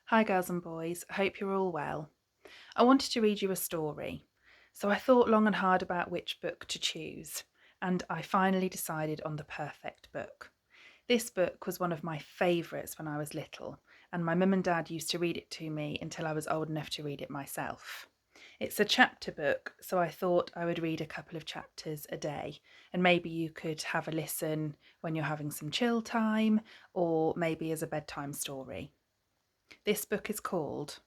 Hi girls and boys, I hope you're all well. I wanted to read you a story, so I thought long and hard about which book to choose, and I finally decided on the perfect book. This book was one of my favourites when I was little, and my mum and dad used to read it to me until I was old enough to read it myself. It's a chapter book, so I thought I would read a couple of chapters a day, and maybe you could have a listen when you're having some chill time, or maybe as a bedtime story. This book is called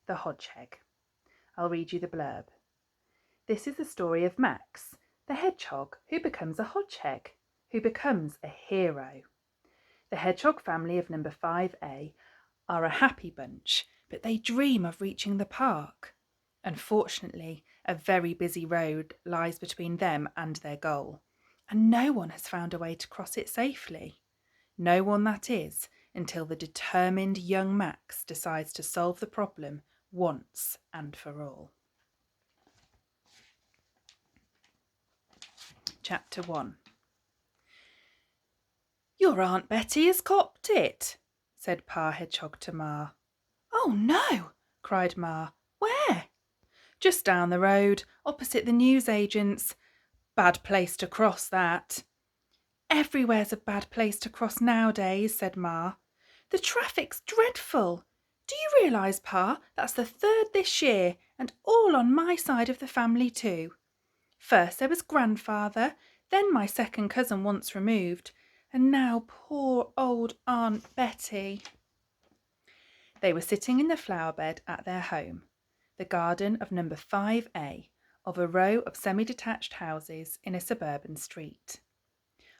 The Hodgeheg. I'll read you the blurb. This is the story of Max, the hedgehog who becomes a hodgeheg, who becomes a hero. The hedgehog family of number 5A are a happy bunch, but they dream of reaching the park. Unfortunately, a very busy road lies between them and their goal, and no one has found a way to cross it safely. No one, that is, until the determined young Max decides to solve the problem once and for all. Chapter 1. Your Aunt Betty has copped it, said Pa Hedgehog to Ma. Oh no, cried Ma. Where? Just down the road, opposite the newsagents. Bad place to cross, that. Everywhere's a bad place to cross nowadays, said Ma. The traffic's dreadful. Do you realise, Pa, that's the third this year, and all on my side of the family too. First there was grandfather, then my second cousin once removed, and now poor old Aunt Betty. They were sitting in the flower bed at their home, the garden of number 5A, of a row of semi-detached houses in a suburban street.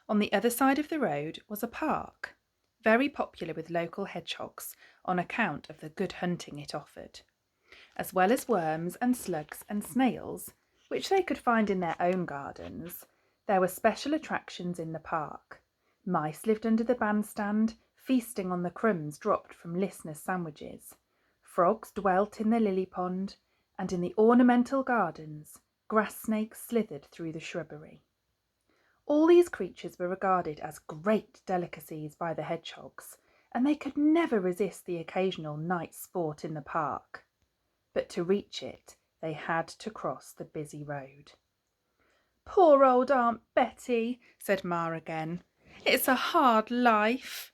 On the other side of the road was a park, very popular with local hedgehogs on account of the good hunting it offered. As well as worms and slugs and snails, which they could find in their own gardens, there were special attractions in the park. Mice lived under the bandstand, feasting on the crumbs dropped from listeners' sandwiches. Frogs dwelt in the lily pond, and in the ornamental gardens, grass snakes slithered through the shrubbery. All these creatures were regarded as great delicacies by the hedgehogs, and they could never resist the occasional night sport in the park. But to reach it, they had to cross the busy road. Poor old Aunt Betty, said Ma again. It's a hard life.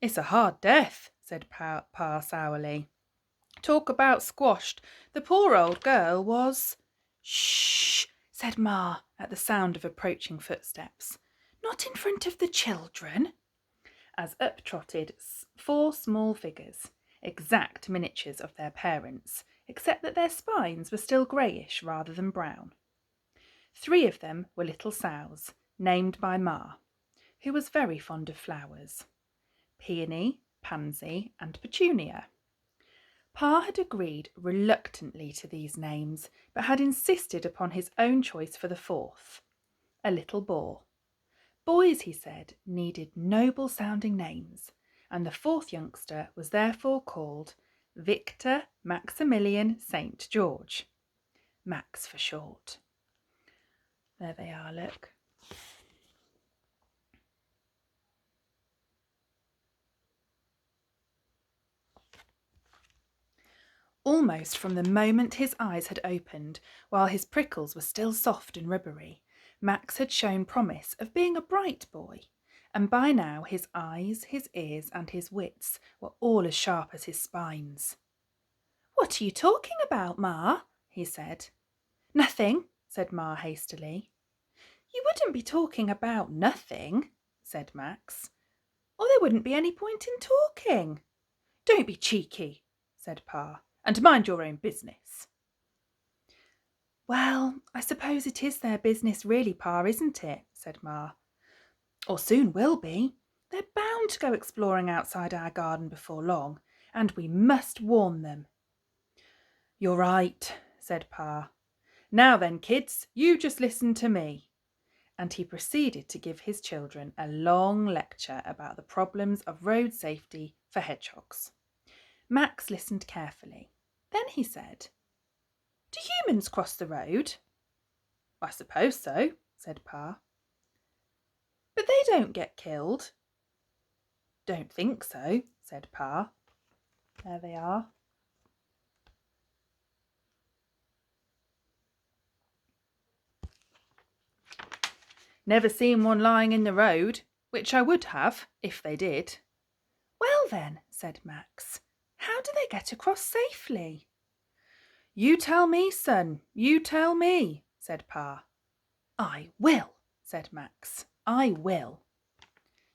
It's a hard death, said Pa sourly. Talk about squashed. The poor old girl was... Shh, said Ma at the sound of approaching footsteps. Not in front of the children. As up trotted 4 small figures, exact miniatures of their parents, except that their spines were still greyish rather than brown. 3 of them were little sows, named by Ma, who was very fond of flowers. Peony, Pansy, and Petunia. Pa had agreed reluctantly to these names, but had insisted upon his own choice for the 4th, a little boar. Boys, he said, needed noble-sounding names, and the 4th youngster was therefore called Victor Maximilian St. George. Max for short. There they are, look. Almost from the moment his eyes had opened, while his prickles were still soft and rubbery, Max had shown promise of being a bright boy, and by now his eyes, his ears, and his wits were all as sharp as his spines. What are you talking about, Ma? He said. Nothing, said Ma hastily. You wouldn't be talking about nothing, said Max, or there wouldn't be any point in talking. Don't be cheeky, said Pa, and mind your own business. Well, I suppose it is their business really, Pa, isn't it? Said Ma. Or soon will be. They're bound to go exploring outside our garden before long, and we must warn them. You're right, said Pa. Now then, kids, you just listen to me. And he proceeded to give his children a long lecture about the problems of road safety for hedgehogs. Max listened carefully. Then he said, Do humans cross the road? I suppose so, said Pa. But they don't get killed. Don't think so, said Pa. There they are. Never seen one lying in the road, which I would have if they did. Well then, said Max, how do they get across safely? You tell me, son, you tell me, said Pa. I will, said Max, I will.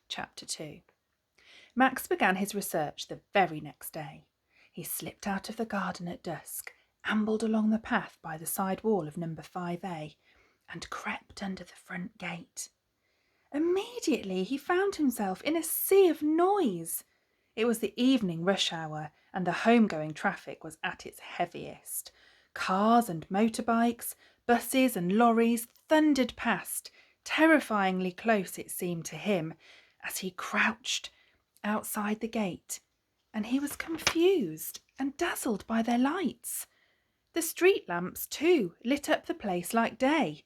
Chapter 2. Max began his research the very next day. He slipped out of the garden at dusk, ambled along the path by the side wall of number 5A, and crept under the front gate. Immediately he found himself in a sea of noise. It was the evening rush hour, and the home-going traffic was at its heaviest. Cars and motorbikes, buses and lorries thundered past, terrifyingly close it seemed to him, as he crouched outside the gate, and he was confused and dazzled by their lights. The street lamps, too, lit up the place like day,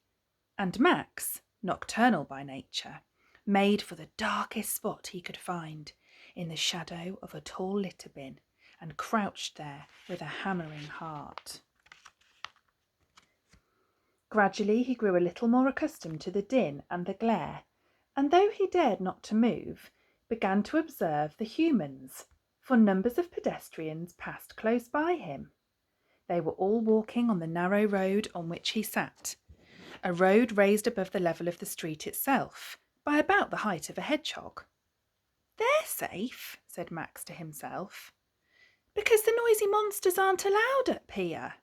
and Max, nocturnal by nature, made for the darkest spot he could find, in the shadow of a tall litter bin, and crouched there with a hammering heart. Gradually he grew a little more accustomed to the din and the glare, and though he dared not to move, began to observe the humans, for numbers of pedestrians passed close by him. They were all walking on the narrow road on which he sat, a road raised above the level of the street itself, by about the height of a hedgehog. They're safe, said Max to himself, because the noisy monsters aren't allowed up here.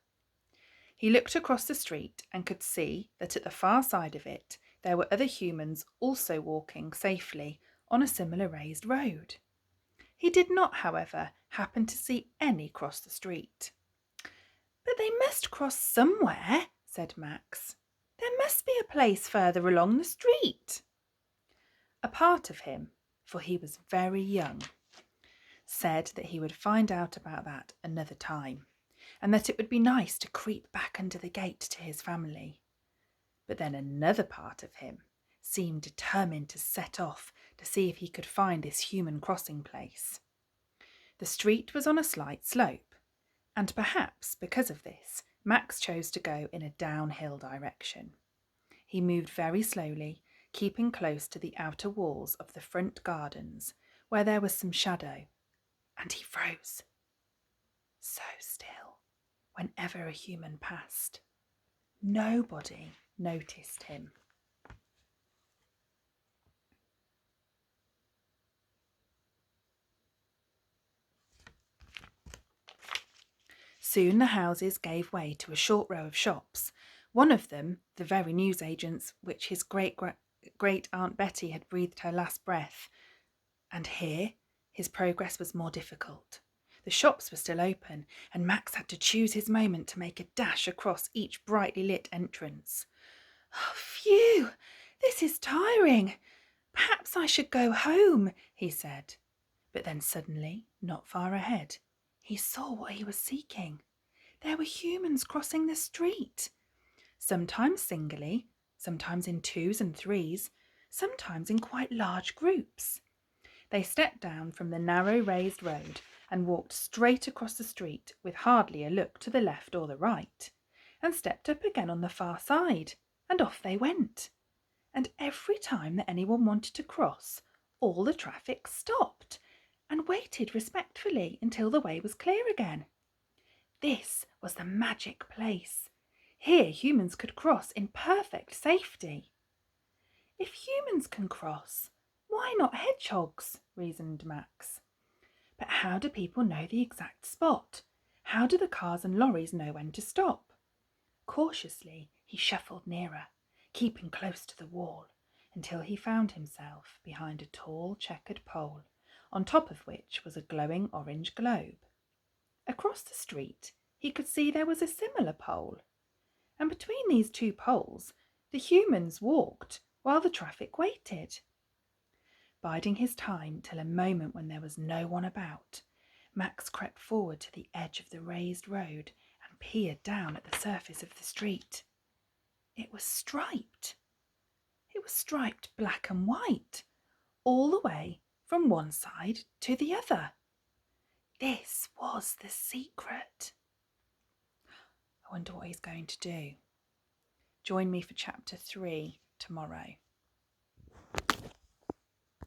He looked across the street and could see that at the far side of it there were other humans also walking safely on a similar raised road. He did not, however, happen to see any cross the street. But they must cross somewhere, said Max. There must be a place further along the street. A part of him, for he was very young, said that he would find out about that another time, and that it would be nice to creep back under the gate to his family. But then another part of him seemed determined to set off to see if he could find this human crossing place. The street was on a slight slope, and perhaps because of this, Max chose to go in a downhill direction. He moved very slowly, keeping close to the outer walls of the front gardens, where there was some shadow, and he froze. So still, whenever a human passed. Nobody noticed him. Soon the houses gave way to a short row of shops, one of them the very newsagent's which his great-aunt Betty had breathed her last breath, and here his progress was more difficult. The shops were still open, and Max had to choose his moment to make a dash across each brightly lit entrance. Oh, phew! This is tiring. Perhaps I should go home, he said. But then suddenly, not far ahead, he saw what he was seeking. There were humans crossing the street, sometimes singly, sometimes in twos and threes, sometimes in quite large groups. They stepped down from the narrow raised road and walked straight across the street with hardly a look to the left or the right, and stepped up again on the far side, and off they went. And every time that anyone wanted to cross, all the traffic stopped and waited respectfully until the way was clear again. This was the magic place. Here humans could cross in perfect safety. If humans can cross, why not hedgehogs? Reasoned Max. But how do people know the exact spot? How do the cars and lorries know when to stop? Cautiously, he shuffled nearer, keeping close to the wall, until he found himself behind a tall checkered pole, on top of which was a glowing orange globe. Across the street, he could see there was a similar pole, and between these two poles, the humans walked while the traffic waited. Biding his time till a moment when there was no one about, Max crept forward to the edge of the raised road and peered down at the surface of the street. It was striped. It was striped black and white, all the way from one side to the other. This was the secret? I wonder what he's going to do. Join me for chapter 3 tomorrow.